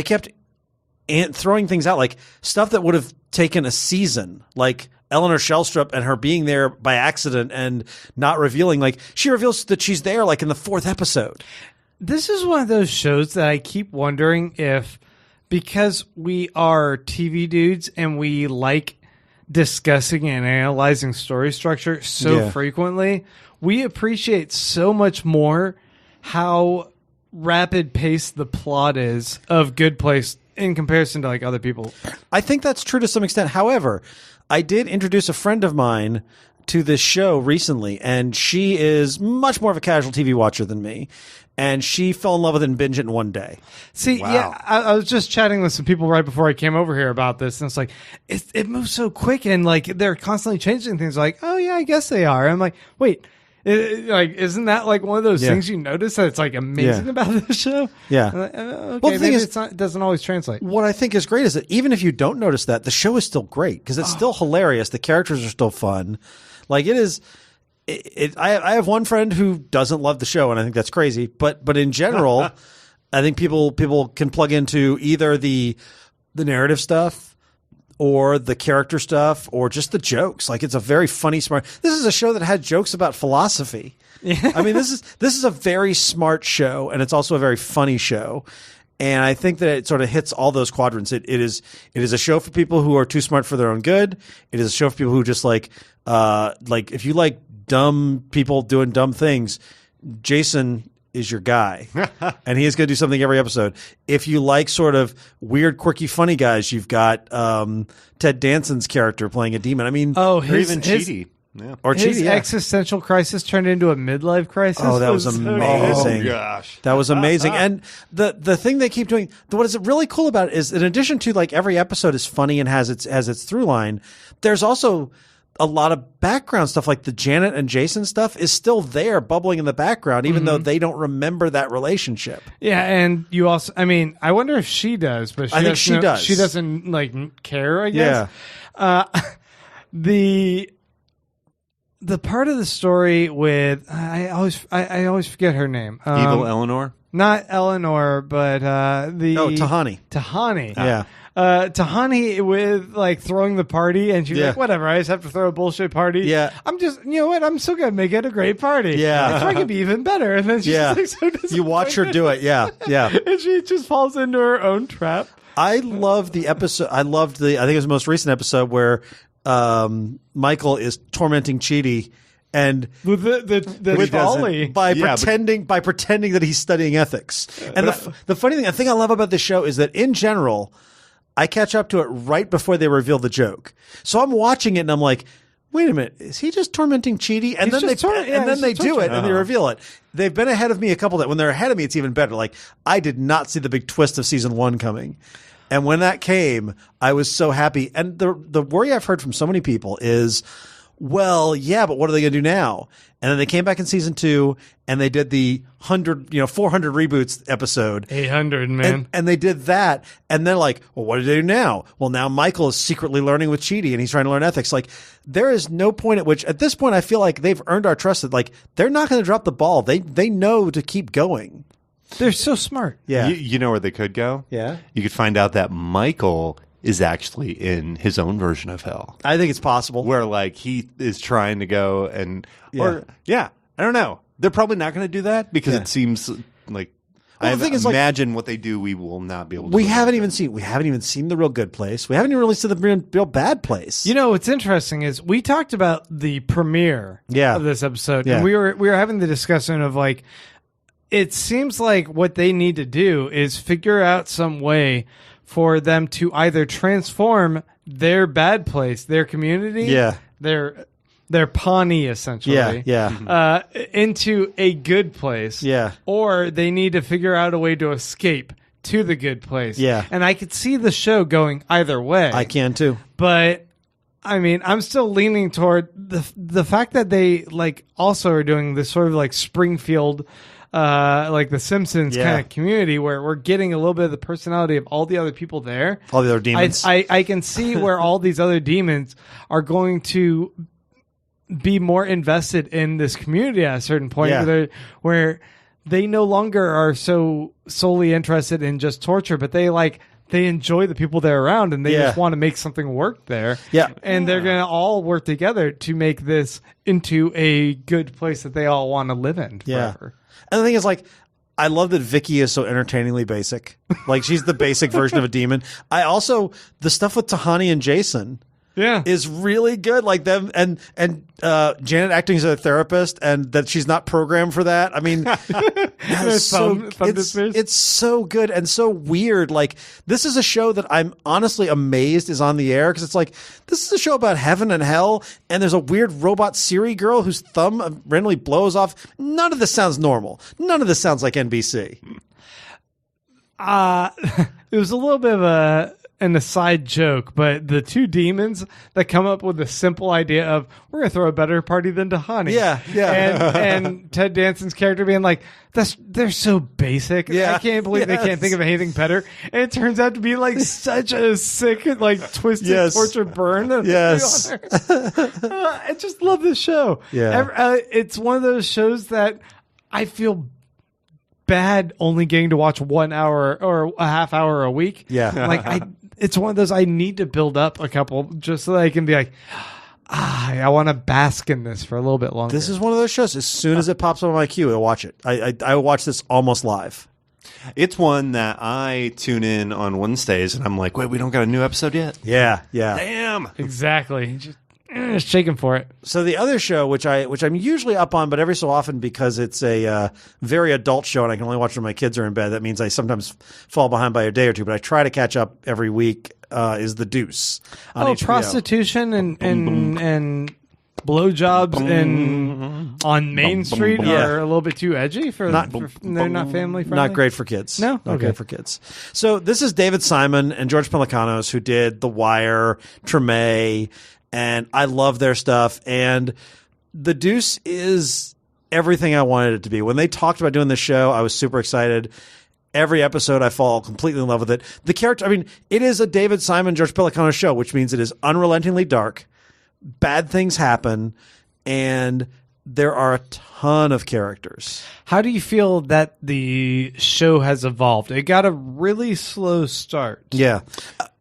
kept throwing things out, like stuff that would have taken a season, like Eleanor Shellstrop and her being there by accident and not revealing. Like she reveals that she's there, like in the 4th episode.
This is one of those shows that I keep wondering if, because we are TV dudes and we like discussing and analyzing story structure so frequently, we appreciate so much more how rapid paced the plot is of Good Place in comparison to like other people.
I think that's true to some extent. However, I did introduce a friend of mine to this show recently, and she is much more of a casual TV watcher than me. And she fell in love with it and binged it in one day.
See, yeah, I was just chatting with some people right before I came over here about this, and it's like, it moves so quick, and like they're constantly changing things. Like, oh yeah, I guess they are. I'm like, wait, like, isn't that like one of those things you notice that it's like amazing about this show?
Yeah.
Like, okay,
Well, the thing is,
it doesn't always translate.
what I think is great is that even if you don't notice that, the show is still great because it's still hilarious. The characters are still fun. Like it is. I have one friend who doesn't love the show, and I think that's crazy. But in general, I think people can plug into either the narrative stuff or the character stuff or just the jokes. Like it's a very funny, smart. This is a show that had jokes about philosophy. Yeah. I mean, this is a very smart show, and it's also a very funny show. And I think that it sort of hits all those quadrants. It is a show for people who are too smart for their own good. It is a show for people who just like if you like dumb people doing dumb things, Jason is your guy, and he is going to do something every episode. If you like sort of weird, quirky, funny guys, you've got Ted Danson's character playing a demon. I mean,
or even Chidi. Yeah.
Or his existential crisis turned into a midlife crisis.
Oh, that was amazing!
Oh gosh,
that was amazing. And the thing they keep doing, what is really cool about it is, in addition to like every episode is funny and has its through line, there's also a lot of background stuff, like the Janet and Jason stuff is still there bubbling in the background, even though they don't remember that relationship.
Yeah. And you also, I mean, I wonder if she does, but
I think she does.
She doesn't like care, I guess.
Yeah.
The part of the story with, I always forget her name.
Evil Eleanor?
Not Eleanor, but
Tahani.
Tahani.
Yeah.
Tahani with like throwing the party, and she's
Yeah.
like, whatever, I just have to throw a bullshit party.
Yeah.
I'm just, you know what, I'm still gonna make it a great party.
Yeah.
It's probably gonna be even better. And then she's like so disappointed.
You watch her do it. Yeah. Yeah.
And she just falls into her own trap.
I love the episode. I think it was the most recent episode where Michael is tormenting Chidi and
With the trolley.
by pretending that he's studying ethics. And the funny thing, I think I love about this show is that in general, I catch up to it right before they reveal the joke. So I'm watching it and I'm like, wait a minute, is he just tormenting Chidi? And then they do it and they reveal it. They've been ahead of me a couple times. When they're ahead of me, it's even better. Like I did not see the big twist of season 1 coming. And when that came, I was so happy. And the worry I've heard from so many people is, well, yeah, but what are they going to do now? And then they came back in season 2 and they did the 400 reboots episode.
800, man.
And they did that. And they're like, well, what do they do now? Well, now Michael is secretly learning with Chidi and he's trying to learn ethics. Like, there is no point at which, at this point, I feel like they've earned our trust that, like, they're not going to drop the ball. They know to keep going.
They're so smart.
Yeah.
You know where they could go?
Yeah.
You could find out that Michael is actually in his own version of hell.
I think it's possible.
Where, like, he is trying to go and... I don't know. They're probably not going to do that because it seems like...
Well, the thing is, like,
imagine what they do, we will not be able to...
We haven't even seen the real good place. We haven't even really seen the real bad place.
You know, what's interesting is we talked about the premiere of this episode.
Yeah.
And we were having the discussion of, like, it seems like what they need to do is figure out some way for them to either transform their bad place, their community, their Pawnee, essentially, into a good place.
Yeah.
Or they need to figure out a way to escape to the good place.
Yeah.
And I could see the show going either way.
I can too.
But I mean, I'm still leaning toward the fact that they, like, also are doing this sort of like Springfield, like the Simpsons kind of community where we're getting a little bit of the personality of all the other people there.
All the other demons.
I can see where all these other demons are going to be more invested in this community at a certain point where they no longer are so solely interested in just torture, but they enjoy the people they're around and they just want to make something work there.
Yeah.
And they're going to all work together to make this into a good place that they all want to live in forever.
And the thing is, like, I love that Vicky is so entertainingly basic. Like, she's the basic version of a demon. The stuff with Tahani and Jason is really good. Like, them and Janet acting as a therapist and that she's not programmed for that. I mean, it's so good and so weird. Like, this is a show that I'm honestly amazed is on the air because it's like, this is a show about heaven and hell and there's a weird robot Siri girl whose thumb randomly blows off. None of this sounds normal. None of this sounds like NBC.
It was a little bit of an aside joke, but the two demons that come up with the simple idea of we're gonna throw a better party than Tahani. And Ted Danson's character being like, they're so basic. I can't believe they can't think of anything better. And it turns out to be like such a sick, like twisted, tortured burn. I just love this show. It's one of those shows that I feel bad only getting to watch 1 hour or a half hour a week. It's one of those I need to build up a couple just so that I can be like, I want to bask in this for a little bit longer.
This is one of those shows. As soon as it pops up on my queue, I'll watch it. I watch this almost live.
It's one that I tune in on Wednesdays and I'm like, wait, we don't got a new episode yet?
Yeah.
Damn.
Exactly. Just shaking for it.
So the other show, which I'm usually up on, but every so often because it's a very adult show and I can only watch when my kids are in bed. That means I sometimes fall behind by a day or two, but I try to catch up every week. Is the Deuce on HBO.
Prostitution and blowjobs on Main Street are a little bit too edgy they're not family friendly.
Not great for kids.
No,
not great for kids. So this is David Simon and George Pelecanos who did The Wire, Treme. And I love their stuff. And The Deuce is everything I wanted it to be. When they talked about doing this show, I was super excited. Every episode, I fall completely in love with it. The character, I mean, it is a David Simon, George Pelecanos show, which means it is unrelentingly dark. Bad things happen. And there are a ton of characters.
How do you feel that the show has evolved? It got a really slow start.
Yeah.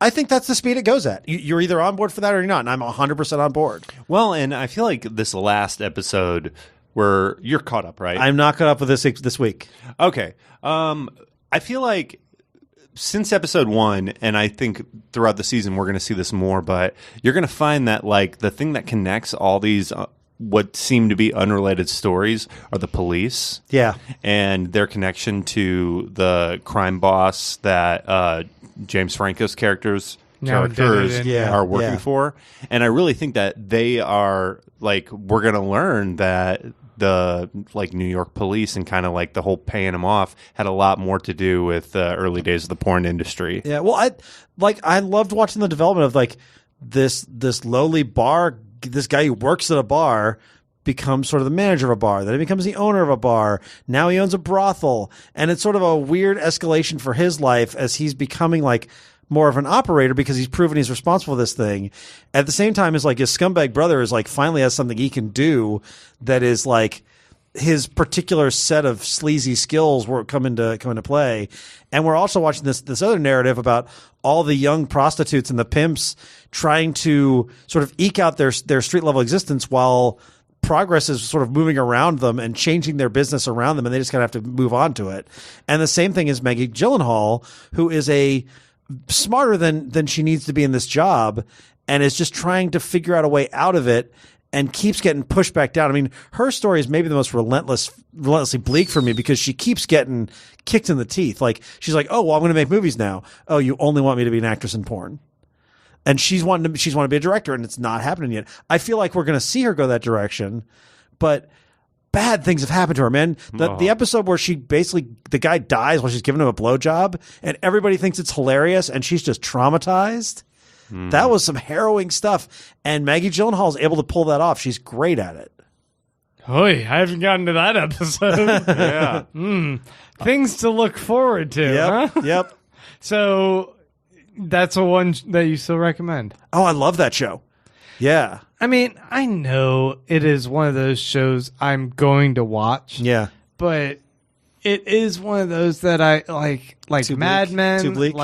I think that's the speed it goes at. You're either on board for that or you're not, and I'm 100% on board.
Well, and I feel like this last episode where you're caught up, right?
I'm not caught up with this week.
Okay. I feel like since episode 1, and I think throughout the season we're going to see this more, but you're going to find that like the thing that connects all these what seem to be unrelated stories are the police.
Yeah.
And their connection to the crime boss that James Franco's characters are working for. And I really think that they are like, we're going to learn that the like New York police and kind of like the whole paying them off had a lot more to do with the early days of the porn industry.
Yeah. Well, I loved watching the development of like this lowly bar this guy who works at a bar becomes sort of the manager of a bar. Then he becomes the owner of a bar. Now he owns a brothel. And it's sort of a weird escalation for his life as he's becoming like more of an operator because he's proven he's responsible for this thing. At the same time, his scumbag brother is like finally has something he can do that is like his particular set of sleazy skills will come into play. And we're also watching this other narrative about all the young prostitutes and the pimps trying to sort of eke out their street level existence while progress is sort of moving around them and changing their business around them, and they just kind of have to move on to it. And the same thing is Maggie Gyllenhaal, who is smarter than she needs to be in this job and is just trying to figure out a way out of it and keeps getting pushed back down. I mean, her story is maybe the most relentlessly bleak for me because she keeps getting kicked in the teeth. Like, she's like, oh, well, I'm going to make movies now. Oh, you only want me to be an actress in porn. And she's wanting to be a director, and it's not happening yet. I feel like we're going to see her go that direction, but bad things have happened to her, man. The episode where the guy dies while she's giving him a blowjob, and everybody thinks it's hilarious, and she's just traumatized. That was some harrowing stuff, and Maggie Gyllenhaal is able to pull that off. She's great at it.
Oy, I haven't gotten to that episode.
Yeah.
Things to look forward to, huh?
Yep.
So that's a one that you still recommend.
Oh, I love that show. Yeah.
I mean, I know it is one of those shows I'm going to watch.
Yeah.
But it is one of those that I like
Too
Mad
bleak?
Men,
Too bleak?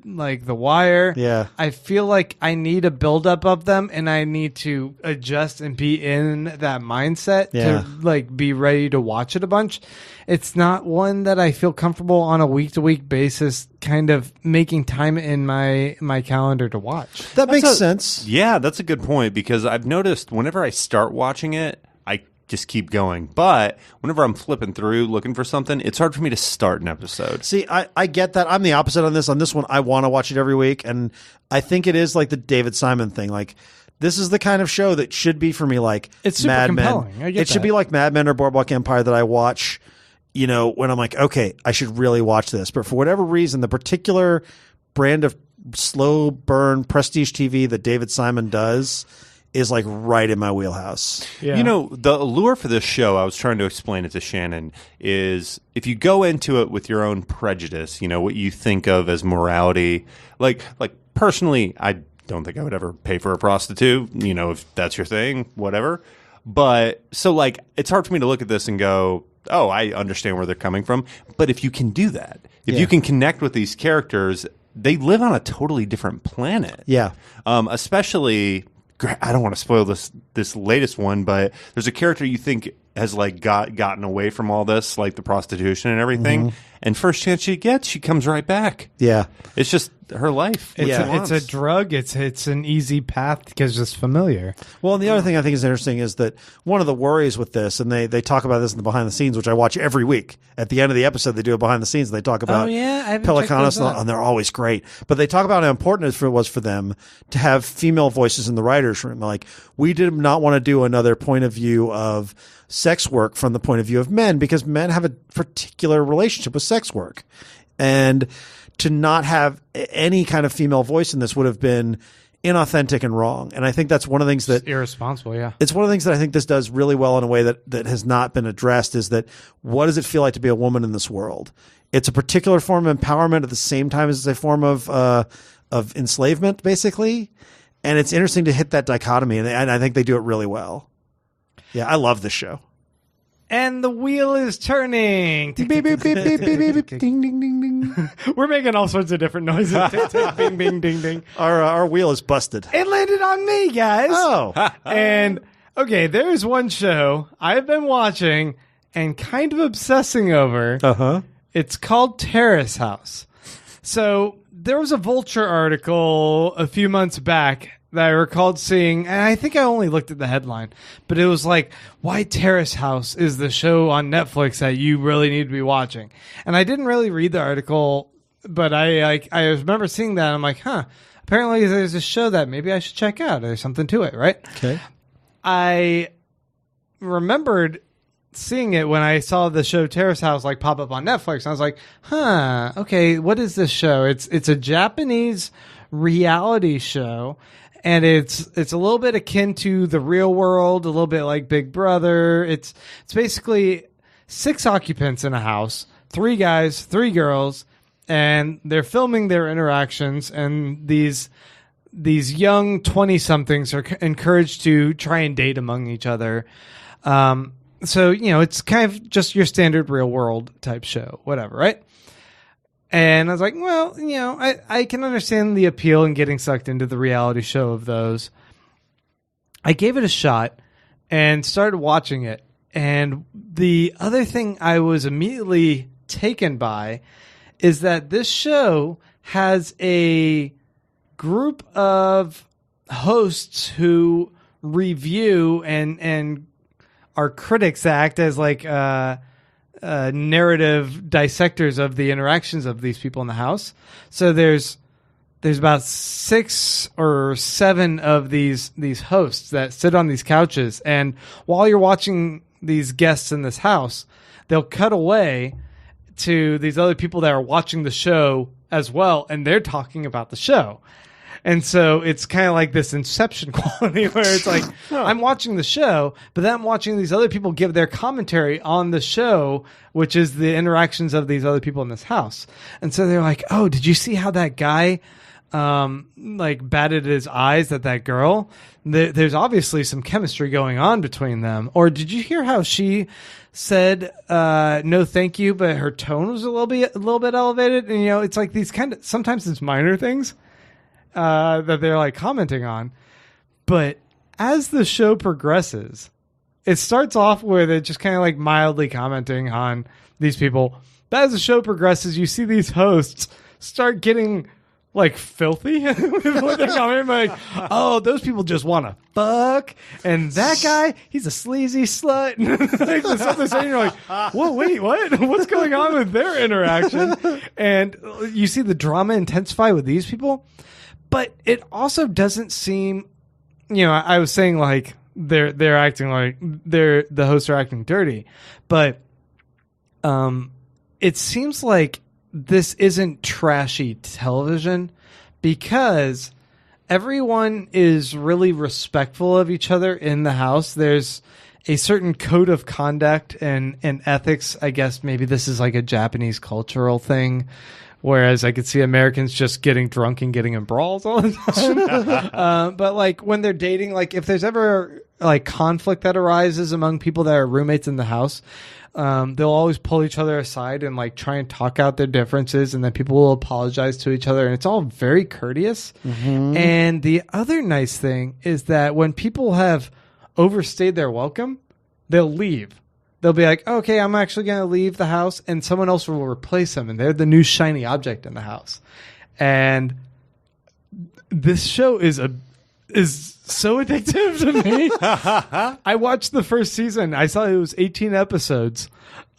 like The Wire.
Yeah.
I feel like I need a buildup of them, and I need to adjust and be in that mindset to be ready to watch it a bunch. It's not one that I feel comfortable on a week-to-week basis kind of making time in my calendar to watch.
That makes sense.
Yeah, that's a good point because I've noticed whenever I start watching it, I just keep going. But whenever I'm flipping through looking for something, it's hard for me to start an episode.
See, I get that. I'm the opposite on this. On this one, I want to watch it every week. And I think it is like the David Simon thing. Like, this is the kind of show that should be for me like
it's super
Mad
compelling.
Men. It should be like Mad Men or Boardwalk Empire that I watch, when I'm like, okay, I should really watch this. But for whatever reason, the particular brand of slow burn prestige TV that David Simon does is like right in my wheelhouse.
Yeah.
The allure for this show, I was trying to explain it to Shannon, is if you go into it with your own prejudice, what you think of as morality, like personally, I don't think I would ever pay for a prostitute, if that's your thing, whatever. But so it's hard for me to look at this and go, oh, I understand where they're coming from. But if you can do that, if you can connect with these characters, they live on a totally different planet.
Yeah.
Especially, I don't want to spoil this latest one, but there's a character you think has gotten away from all this, like the prostitution and everything. Mm-hmm. And first chance she gets, she comes right back.
Yeah.
It's just her life.
It's a drug. It's an easy path because it's familiar.
Well, and the other thing I think is interesting is that one of the worries with this, and they talk about this in the behind the scenes, which I watch every week. At the end of the episode, they do a behind the scenes, and they talk about Pelicanos, and they're always great. But they talk about how important it was for them to have female voices in the writers' room. Like, we did not want to do another point of view of sex work from the point of view of men because men have a particular relationship with sex work. And to not have any kind of female voice in this would have been inauthentic and wrong. And I think that's one of the things that...
It's irresponsible, yeah.
It's one of the things that I think this does really well in a way that has not been addressed is that what does it feel like to be a woman in this world? It's a particular form of empowerment at the same time as it's a form of enslavement, basically. And it's interesting to hit that dichotomy, and I think they do it really well. Yeah, I love this show.
And the wheel is turning.
Beep, beep, beep, beep, beep, beep, beep. Ding, ding, ding, ding.
We're making all sorts of different noises. Tick, tick, bing, bing, ding, ding.
Our wheel is busted.
It landed on me, guys.
Oh.
And, okay, there's one show I've been watching and kind of obsessing over.
Uh-huh.
It's called Terrace House. So there was a Vulture article a few months back that I recalled seeing, and I think I only looked at the headline, but it was like, why Terrace House is the show on Netflix that you really need to be watching. And I didn't really read the article, but I remember seeing that, and I'm like, apparently there's a show that maybe I should check out. There's something to it, right?
Okay.
I remembered seeing it when I saw the show Terrace House pop up on Netflix. And I was like, okay, what is this show? It's a Japanese reality show. and it's a little bit akin to the real world, a little bit like Big Brother. It's basically 6 occupants in a house, 3 guys, 3 girls, and they're filming their interactions, and these young 20-somethings are encouraged to try and date among each other. So, it's kind of just your standard real world type show, whatever, right? And I was like, well, I can understand the appeal in getting sucked into the reality show of those. I gave it a shot and started watching it. And the other thing I was immediately taken by is that this show has a group of hosts who review and are critics that act as like narrative dissectors of the interactions of these people in the house. So there's about 6 or 7 of these hosts that sit on these couches, and while you're watching these guests in this house, they'll cut away to these other people that are watching the show as well, and they're talking about the show. And so it's kind of like this Inception quality where it's like, I'm watching the show, but then I'm watching these other people give their commentary on the show, which is the interactions of these other people in this house. And so they're like, oh, did you see how that guy batted his eyes at that girl? There's obviously some chemistry going on between them. Or did you hear how she said no thank you, but her tone was a little bit elevated? And it's like these sometimes it's minor things that they're like commenting on. But as the show progresses, it starts off where they're just kind of like mildly commenting on these people. But as the show progresses, you see these hosts start getting like filthy with what they're commenting, like, oh, those people just want to fuck, and that guy, he's a sleazy slut. Like the stuff they're saying, you're like, whoa, wait, what? What's going on with their interaction? And you see the drama intensify with these people. But it also doesn't seem, I was saying like they're acting like the hosts are acting dirty, but it seems like this isn't trashy television because everyone is really respectful of each other in the house. There's a certain code of conduct and ethics. I guess maybe this is like a Japanese cultural thing. Whereas I could see Americans just getting drunk and getting in brawls all the time. But like when they're dating, like if there's ever like conflict that arises among people that are roommates in the house, they'll always pull each other aside and like try and talk out their differences, and then people will apologize to each other, and it's all very courteous. Mm-hmm. And the other nice thing is that when people have overstayed their welcome, they'll leave. They'll be like, okay, I'm actually going to leave the house, and someone else will replace them, and they're the new shiny object in the house. And this show is so addictive to me. I watched the first season. I saw it was 18 episodes.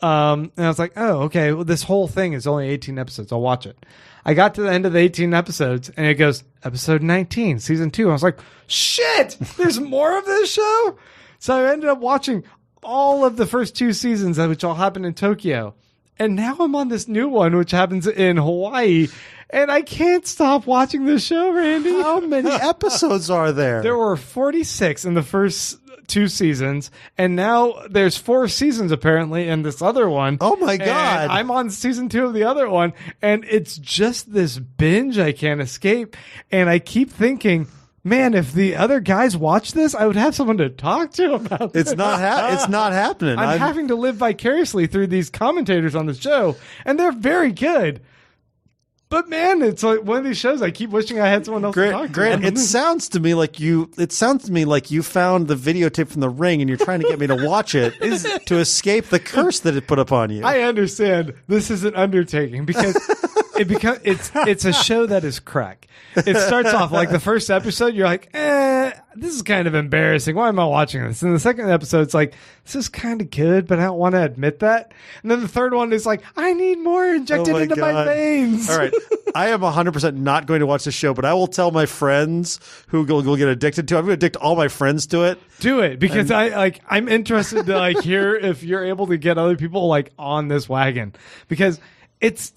And I was like, oh, okay, well, this whole thing is only 18 episodes. I'll watch it. I got to the end of the 18 episodes, and it goes, episode 19, season 2. I was like, shit, there's more of this show? So I ended up watching all of the first 2 seasons, which all happened in Tokyo. And now I'm on this new one, which happens in Hawaii. And I can't stop watching this show, Randy.
How many episodes are there?
There were 46 in the first 2 seasons. And now there's 4 seasons, apparently, in this other one.
Oh, my God.
And I'm on season 2 of the other one. And it's just this binge I can't escape. And I keep thinking, man, if the other guys watch this, I would have someone to talk to about this.
It's not happening.
I'm having to live vicariously through these commentators on the show, and they're very good. But man, it's like one of these shows I keep wishing I had someone else to talk to.
Grant, it sounds to me like you found the videotape from The Ring and you're trying to get me to watch it to escape the curse that it put upon you.
I understand this is an undertaking because it's a show that is crack. It starts off like the first episode, you're like, this is kind of embarrassing. Why am I watching this? And the second episode, it's like, this is kind of good, but I don't want to admit that. And then the third one is like, I need more injected into my veins.
All right. I am 100% not going to watch the show, but I will tell my friends who will get addicted to it. I'm going to addict all my friends to it.
Do it, because I'm interested to like hear if you're able to get other people like on this wagon, because it's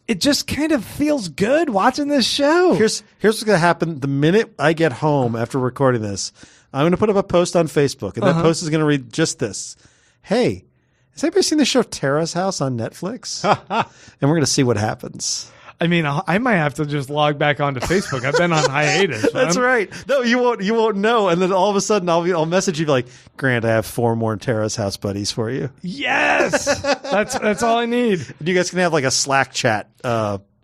it just kind of feels good watching this show.
Here's what's going to happen. The minute I get home after recording this, I'm going to put up a post on Facebook, and that post is going to read just this. Hey, has anybody seen the show Terrace House on Netflix? And we're going to see what happens.
I mean, I might have to just log back onto Facebook. I've been on hiatus.
That's right. No, you won't know. And then all of a sudden I'll message you like, Grant, I have 4 more Terrace House buddies for you.
Yes, that's all I need.
You guys can have like a Slack chat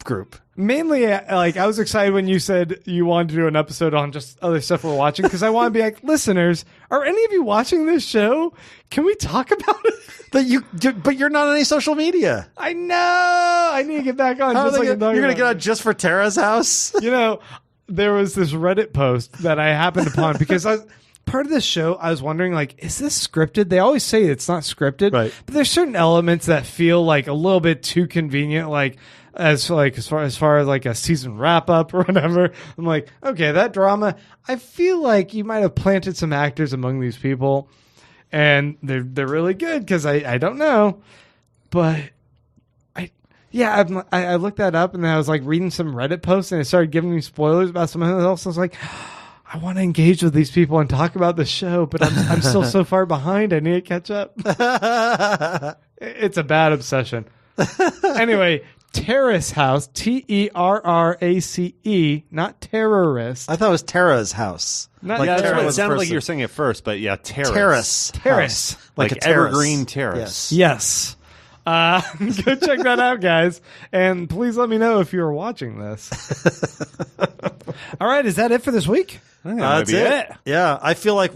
group.
Mainly, like, I was excited when you said you wanted to do an episode on just other stuff we're watching, because I want to be like, listeners, are any of you watching this show? Can we talk about it?
But you're not on any social media.
I know. I need to get back on.
You're going to get on just for Terrace House?
You know, there was this Reddit post that I happened upon because part of this show, I was wondering, like, is this scripted? They always say it's not scripted,
right?
But there's certain elements that feel like a little bit too convenient, like as far as like a season wrap up or whatever. I'm like, okay, that drama. I feel like you might have planted some actors among these people, and they're really good because I don't know, but I looked that up, and then I was like reading some Reddit posts, and it started giving me spoilers about something else. I was like, I want to engage with these people and talk about the show, but I'm still so far behind. I need to catch up. It's a bad obsession. Anyway, Terrace House, Terrace, not terrorist.
I thought it was Terra's house.
Not
that's
terrorist.
what it sounded like
person.
you were saying it first, but yeah,
Terrace.
Terrace.
House.
like
a terrace.
evergreen terrace.
Yes. Go check that out, guys. And please let me know if you're watching this. All right. Is that it for this week?
I think that might
That's
be
it. Yeah. I feel like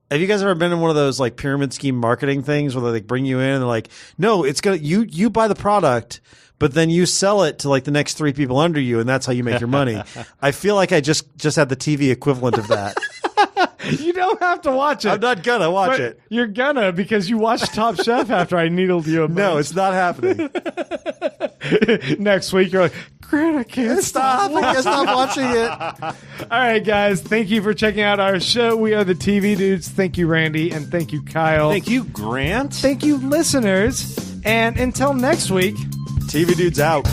have you guys ever been in one of those like pyramid scheme marketing things where they like bring you in and they're like, no, it's going to, you buy the product, but then you sell it to like the next 3 people under you, and that's how you make your money. I feel like I just had the TV equivalent of that.
You don't have to watch it.
I'm not gonna watch
But
it.
You're gonna, because you watched Top Chef after I needled you a bunch.
No, it's not happening.
Next week, you're like, Grant, I can't stop.
I can't stop watching it.
All right, guys. Thank you for checking out our show. We are the TV Dudes. Thank you, Randy. And thank you, Kyle.
Thank you, Grant.
Thank you, listeners. And until next week,
TV Dudes out.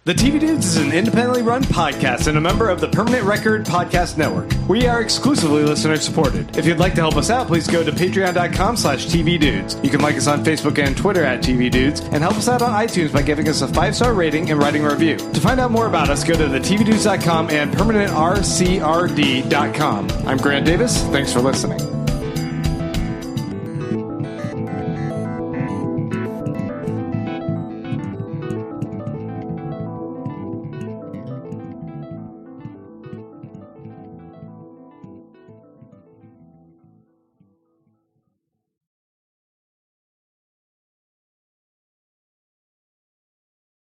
The TV Dudes is an independently run podcast and a member of the Permanent Record Podcast Network. We are exclusively listener supported. If you'd like to help us out, please go to patreon.com/TVDudes. You can like us on Facebook and Twitter at TV Dudes, and help us out on iTunes by giving us a 5-star rating and writing a review. To find out more about us, go to thetvdudes.com and permanentrcrd.com. I'm Grant Davis. Thanks for listening.